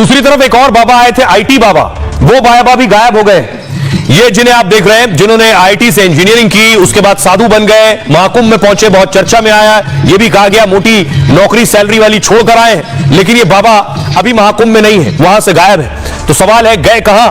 दूसरी तरफ एक और बाबा आए थे, आईटी बाबा। वो बाबा भी गायब हो गए। ये जिन्हें आप देख रहे हैं, जिन्होंने आईटी से इंजीनियरिंग की, उसके बाद साधु बन गए, महाकुंभ में पहुंचे, बहुत चर्चा में आया। ये भी कहा गया मोटी नौकरी सैलरी वाली छोड़कर आए हैं, लेकिन ये बाबा अभी महाकुंभ में नहीं है, वहां से गायब है। तो सवाल है, गए कहां?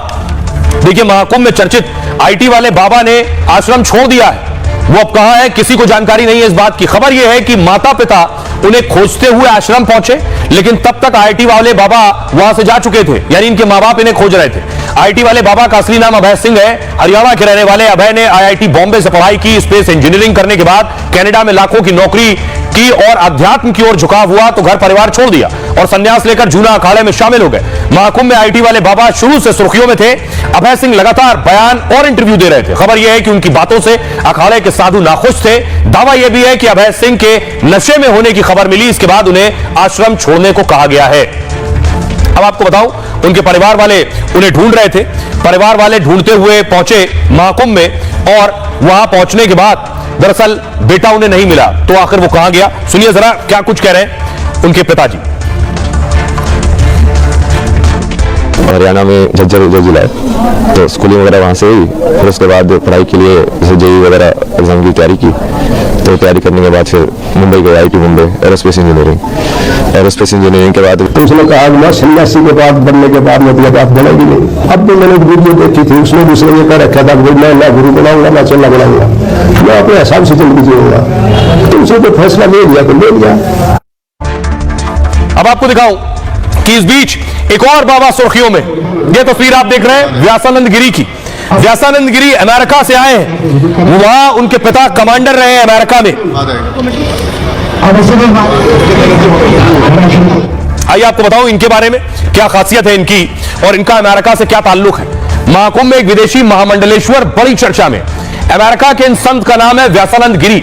देखिए, महाकुंभ में चर्चित आईटी वाले बाबा ने आश्रम छोड़ दिया है। वो अब कहां है, किसी को जानकारी नहीं है इस बात की। खबर यह है कि माता पिता उन्हें खोजते हुए आश्रम पहुंचे, लेकिन तब तक आईटी वाले बाबा वहां से जा चुके थे, यानी इनके मां बाप इन्हें खोज रहे थे। आईटी वाले बाबा का असली नाम अभय सिंह है, हरियाणा के रहने वाले। अभय ने आईआईटी बॉम्बे से पढ़ाई की, स्पेस इंजीनियरिंग करने के बाद कनाडा में लाखों की नौकरी की और अध्यात्म की ओर झुकाव हुआ तो घर परिवार छोड़ दिया और संन्यास लेकर जूना अखाड़े में शामिल हो गए। महाकुंभ में आईटी वाले बाबा शुरू से सुर्खियों में थे। अभय सिंह लगातार बयान और इंटरव्यू दे रहे थे। खबर यह है कि उनकी बातों से अखाड़े के साधु नाखुश थे। दावा यह भी है कि अभय सिंह के नशे में होने की खबर मिली, इसके बाद उन्हें आश्रम छोड़ने को कहा गया है। अब आपको बताऊं, उनके परिवार वाले उन्हें ढूंढ रहे थे। परिवार वाले ढूंढते हुए पहुंचे महाकुंभ में और वहां पहुंचने के बाद दरअसल बेटा उन्हें नहीं मिला। तो आखिर वो कहां गया, सुनिए जरा क्या कुछ कह रहे हैं उनके पिताजी। हरियाणा में झज्जर जिला है, तो स्कूलिंग वगैरह वहाँ से हुई। फिर उसके बाद पढ़ाई के लिए जैसे जेई वगैरह एग्जाम की तैयारी की। तो तैयारी करने के बाद फिर मुंबई गए, IT Mumbai, aerospace engineering. Aerospace engineering के बाद तो उसने कहा मैं सन्यासी के बाद बनने के बाद मतलब आप बनेगी नहीं। अब तो मैंने वीडियो देखी थी, उसने दूसरे ये कह रखा था कि मैं ना गुरु बनाऊंगा ना चलना बनाऊंगा, मैं अपने हिसाब से जिंदगी जीऊंगा। तो उसे तो फैसला ले लिया तो ले लिया। अब आपको दिखाऊं कि इस बीच एक और बाबा सुर्खियों में। यह तस्वीर आप देख रहे हैं व्यासानंद गिरी की। व्यासानंद गिरी अमेरिका से आए हैं, वहां उनके पिता कमांडर रहे हैं अमेरिका में। आइए आपको बताऊं इनके बारे में क्या खासियत है इनकी और इनका अमेरिका से क्या ताल्लुक है। महाकुंभ में एक विदेशी महामंडलेश्वर बड़ी चर्चा में। अमेरिका के इन संत का नाम है व्यासानंद गिरी।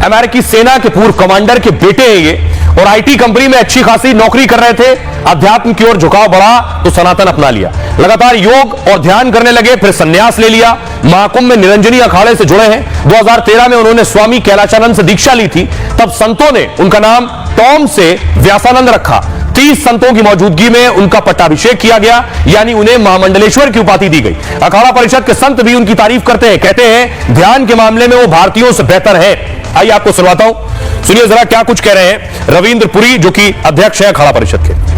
अमेरिकी सेना के पूर्व कमांडर के बेटे हैं ये और आईटी कंपनी में अच्छी खासी नौकरी कर रहे थे। अध्यात्म की ओर झुकाव बढ़ा तो सनातन अपना लिया, लगातार योग और ध्यान करने लगे, फिर संन्यास ले लिया। महाकुंभ में निरंजनी अखाड़े से जुड़े हैं। 2013 में उन्होंने स्वामी कैलाशानंद से दीक्षा ली थी, तब संतों ने उनका नाम टॉम से व्यासानंद रखा। 30 संतों की मौजूदगी में उनका पट्टाभिषेक किया गया, यानी उन्हें महामंडलेश्वर की उपाधि दी गई। अखाड़ा परिषद के संत भी उनकी तारीफ करते हैं, कहते हैं ध्यान के मामले में वो भारतीयों से बेहतर है। आइए आपको सुनवाता हूं, सुनिए जरा क्या कुछ कह रहे हैं रविंद्र पुरी, जो कि अध्यक्ष है अखाड़ा परिषद के।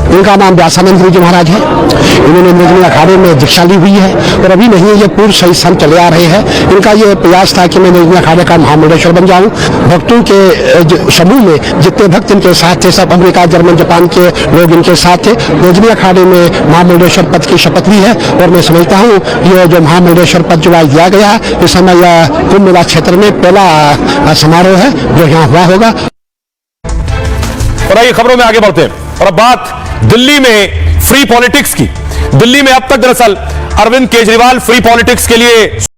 इनका नाम व्यासानंद गिरी जी महाराज है। इन्होंने निरंजनी अखाड़े में दीक्षा ली हुई है और अभी नहीं, ये पूर्व सही संत चले आ रहे हैं। इनका ये प्रयास था कि मैं निरंजनी अखाड़े का महामंडलेश्वर बन जाऊं। भक्तों के समूह में जितने भक्त इनके साथ थे, सब अमेरिका, जर्मन, जापान के लोग इनके साथ थे। निरंजनी अखाड़े में महामंडलेश्वर पद की शपथ ली है और मैं समझता हूँ ये जो महामंडलेश्वर पद जो आज दिया गया है, इस समय यह कुंभ मेला क्षेत्र में पहला समारोह है जो यहाँ हुआ होगा। और आइए खबरों में आगे बढ़ते हैं और अब बात दिल्ली में फ्री पॉलिटिक्स की। दिल्ली में अब तक दरअसल अरविंद केजरीवाल फ्री पॉलिटिक्स के लिए